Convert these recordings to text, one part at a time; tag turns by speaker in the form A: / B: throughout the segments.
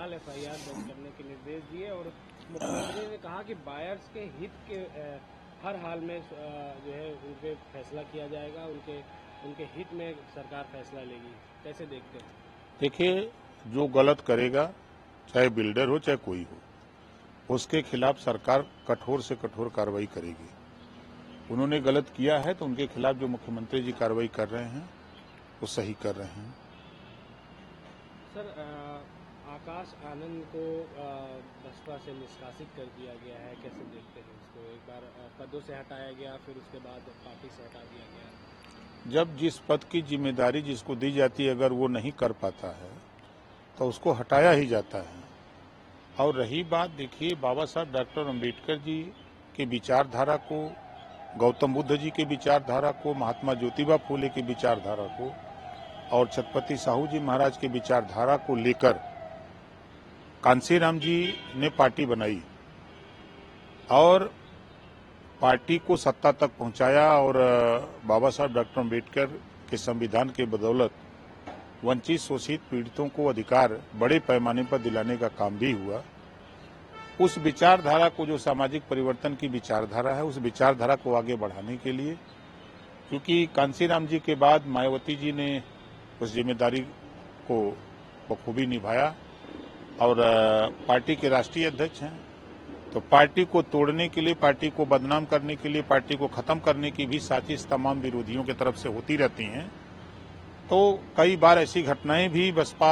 A: तत्काल एफआईआर दर्ज करने के निर्देश दिए और मुख्यमंत्री ने कहा कि बायर्स के हित के हर हाल में जो है उनपे फैसला किया जाएगा, उनके हित में सरकार फैसला लेगी। कैसे देखते हैं?
B: देखिए, जो गलत करेगा, चाहे बिल्डर हो चाहे कोई हो, उसके खिलाफ सरकार कठोर से कठोर कार्रवाई करेगी। उन्होंने गलत किया है तो उनके खिलाफ जो मुख्यमंत्री जी कार्रवाई कर रहे हैं वो सही कर रहे हैं।
A: सर, आकाश आनंद को बसपा से निष्कासित कर दिया गया है, कैसे देखते हैं इसको? एक बार पदों से हटाया गया, फिर उसके बाद पार्टी से हटा दिया गया।
B: जब जिस पद की जिम्मेदारी जिसको दी जाती है अगर वो नहीं कर पाता है तो उसको हटाया ही जाता है। और रही बात, देखिए, बाबा साहब डॉक्टर अम्बेडकर जी के विचारधारा को, गौतम बुद्ध जी के विचारधारा को, महात्मा ज्योतिबा फूले की विचारधारा को और छत्रपति साहू जी महाराज की विचारधारा को लेकर कांसीराम जी ने पार्टी बनाई और पार्टी को सत्ता तक पहुंचाया और बाबा साहब डॉक्टर अम्बेडकर के संविधान के बदौलत वंचित शोषित पीड़ितों को अधिकार बड़े पैमाने पर दिलाने का काम भी हुआ। उस विचारधारा को, जो सामाजिक परिवर्तन की विचारधारा है, उस विचारधारा को आगे बढ़ाने के लिए, क्योंकि कांसीराम जी के बाद मायावती जी ने उस जिम्मेदारी को बखूबी निभाया और पार्टी के राष्ट्रीय अध्यक्ष हैं, तो पार्टी को तोड़ने के लिए, पार्टी को बदनाम करने के लिए, पार्टी को खत्म करने की भी साजिश तमाम विरोधियों की तरफ से होती रहती हैं। तो कई बार ऐसी घटनाएं भी बसपा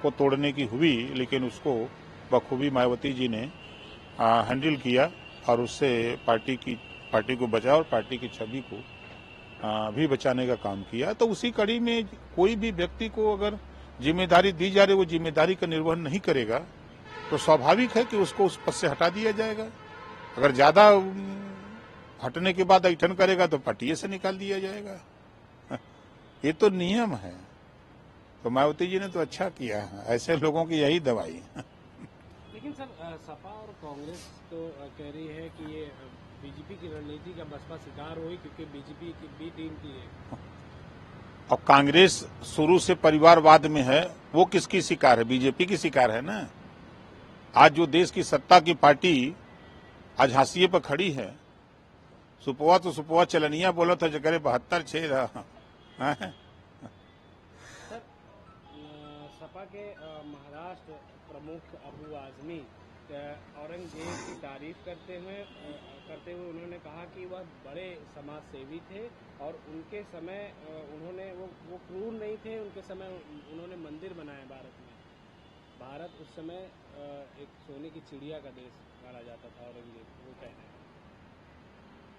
B: को तोड़ने की हुई, लेकिन उसको बखूबी मायावती जी ने हैंडल किया और उससे पार्टी को बचाया और पार्टी की छवि को भी बचाने का काम किया। तो उसी कड़ी में कोई भी व्यक्ति को अगर जिम्मेदारी दी जा रही, वो जिम्मेदारी का निर्वहन नहीं करेगा तो स्वाभाविक है कि उसको उस पद से हटा दिया जाएगा। अगर ज्यादा हटने के बाद ऐठन करेगा तो पार्टी से निकाल दिया जाएगा। ये तो नियम है। तो मायावती जी ने तो अच्छा किया है, ऐसे लोगों की यही दवाई।
A: लेकिन सर, सपा और कांग्रेस तो कह रही है कि ये बीजेपी की रणनीति का बसपा शिकार हुई, क्योंकि बीजेपी की बी टीम की है।
B: और कांग्रेस शुरू से परिवारवाद में है, वो किसकी शिकार है? बीजेपी की शिकार है ना। आज जो देश की सत्ता की पार्टी आज हाशिए पर खड़ी है, सुपवा तो सुपवा चलनिया बोला था जगह 72 6
A: सर, सपा के महाराष्ट्र प्रमुख अबू आजमी औरंगजेब की तारीफ करते हुए उन्होंने कहा कि वह बड़े समाज सेवी थे और उनके समय वो क्रूर नहीं थे। उनके समय उन्होंने मंदिर बनाए भारत में। भारत उस समय एक सोने की चिड़िया का देश माना जाता था, औरंगजेब, वो कह रहे हैं।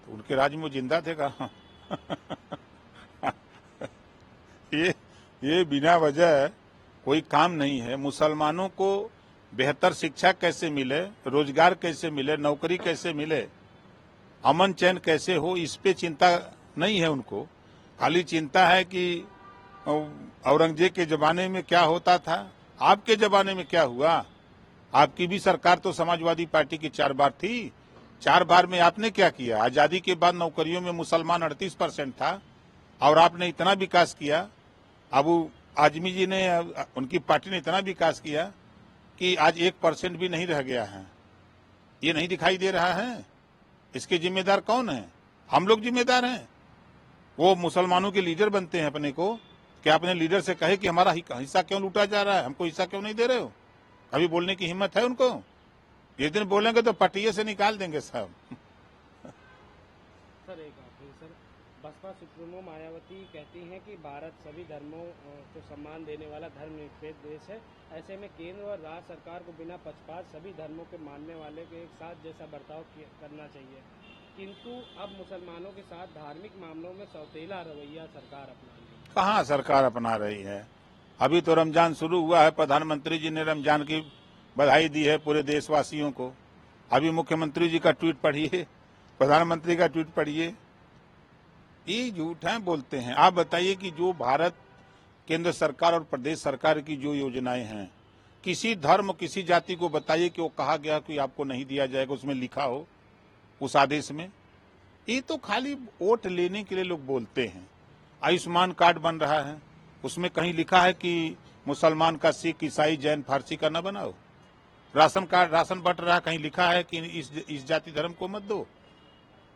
B: तो उनके राज में जिंदा थे कहाँ? ये बिना वजह कोई काम नहीं है। मुसलमानों को बेहतर शिक्षा कैसे मिले, रोजगार कैसे मिले, नौकरी कैसे मिले, अमन चैन कैसे हो, इस पे चिंता नहीं है उनको। खाली चिंता है कि औरंगजेब के जमाने में क्या होता था, आपके जमाने में क्या हुआ। आपकी भी सरकार तो समाजवादी पार्टी की 4 बार थी। 4 बार में आपने क्या किया? आजादी के बाद नौकरियों में मुसलमान 38% था और आपने इतना विकास किया। अबू आजमी जी ने, उनकी पार्टी ने इतना विकास किया कि आज 1% भी नहीं रह गया है। ये नहीं दिखाई दे रहा है? इसके जिम्मेदार कौन है? हम लोग जिम्मेदार हैं। वो मुसलमानों के लीडर बनते हैं अपने को। क्या अपने लीडर से कहे कि हमारा हिस्सा क्यों लूटा जा रहा है, हमको हिस्सा क्यों नहीं दे रहे हो? अभी बोलने की हिम्मत है उनको? ये दिन बोलेंगे तो पटिये से निकाल देंगे साहब।
A: सर, एक आखिरी सर, बसपा सुप्रीमो मायावती कहती हैं कि भारत सभी धर्मों को सम्मान देने वाला धर्मनिरपेक्ष देश है। ऐसे में केंद्र और राज्य सरकार को बिना पक्षपात सभी धर्मों के मानने वाले के एक साथ जैसा बर्ताव करना चाहिए, किंतु अब मुसलमानों के साथ धार्मिक मामलों में सौतेला रवैया सरकार अपना रही है।
B: कहाँ सरकार अपना रही है? अभी तो रमजान शुरू हुआ है, प्रधानमंत्री जी ने रमजान की बधाई दी है पूरे देशवासियों को। अभी मुख्यमंत्री जी का ट्वीट पढ़िए, प्रधानमंत्री का ट्वीट पढ़िए। ये झूठ है, बोलते हैं। आप बताइए कि जो भारत केंद्र सरकार और प्रदेश सरकार की जो योजनाएं हैं, किसी धर्म किसी जाति को बताइए कि वो कहा गया कि आपको नहीं दिया जाएगा, उसमें लिखा हो उस आदेश में। ये तो खाली वोट लेने के लिए लोग बोलते हैं। आयुष्मान कार्ड बन रहा है, उसमें कहीं लिखा है कि मुसलमान का, सिख, ईसाई, जैन, फारसी का न बनाओ। राशन कार्ड, राशन बंट रहा, कहीं लिखा है कि इस जाति धर्म को मत दो।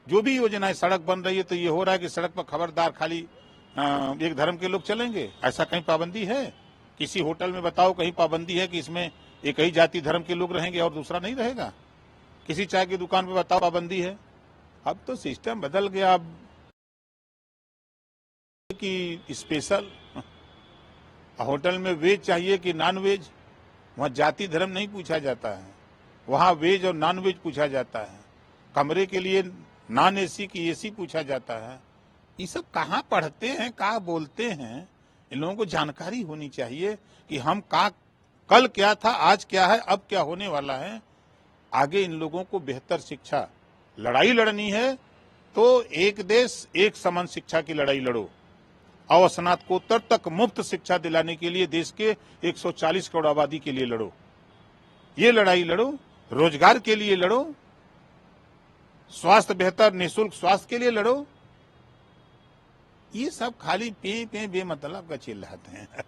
B: जो भी योजनाएं, सड़क बन रही है तो ये हो रहा है कि सड़क पर खबरदार खाली एक धर्म के लोग चलेंगे, ऐसा कहीं पाबंदी है? किसी होटल में बताओ कहीं पाबंदी है कि इसमें एक ही जाति धर्म के लोग रहेंगे और दूसरा नहीं रहेगा? किसी चाय की दुकान पे बताओ पाबंदी है? अब तो सिस्टम बदल गया। अब कि स्पेशल होटल में वेज चाहिए कि नॉन वेज, वहां जाति धर्म नहीं पूछा जाता है, वहां वेज और नॉन वेज पूछा जाता है। कमरे के लिए नॉन एसी की एसी पूछा जाता है। ये सब कहाँ पढ़ते हैं, कहाँ बोलते हैं? इन लोगों को जानकारी होनी चाहिए कि हम कल क्या था, आज क्या है, अब क्या होने वाला है। आगे इन लोगों को बेहतर शिक्षा, लड़ाई लड़नी है तो एक देश एक समान शिक्षा की लड़ाई लड़ो और स्नातकोत्तर तक मुफ्त शिक्षा दिलाने के लिए देश के 140 करोड़ आबादी के लिए लड़ो। ये लड़ाई लड़ो, रोजगार के लिए लड़ो, स्वास्थ्य बेहतर निःशुल्क स्वास्थ्य के लिए लड़ो। ये सब खाली पे बेमतलब का चिल्लाते हैं।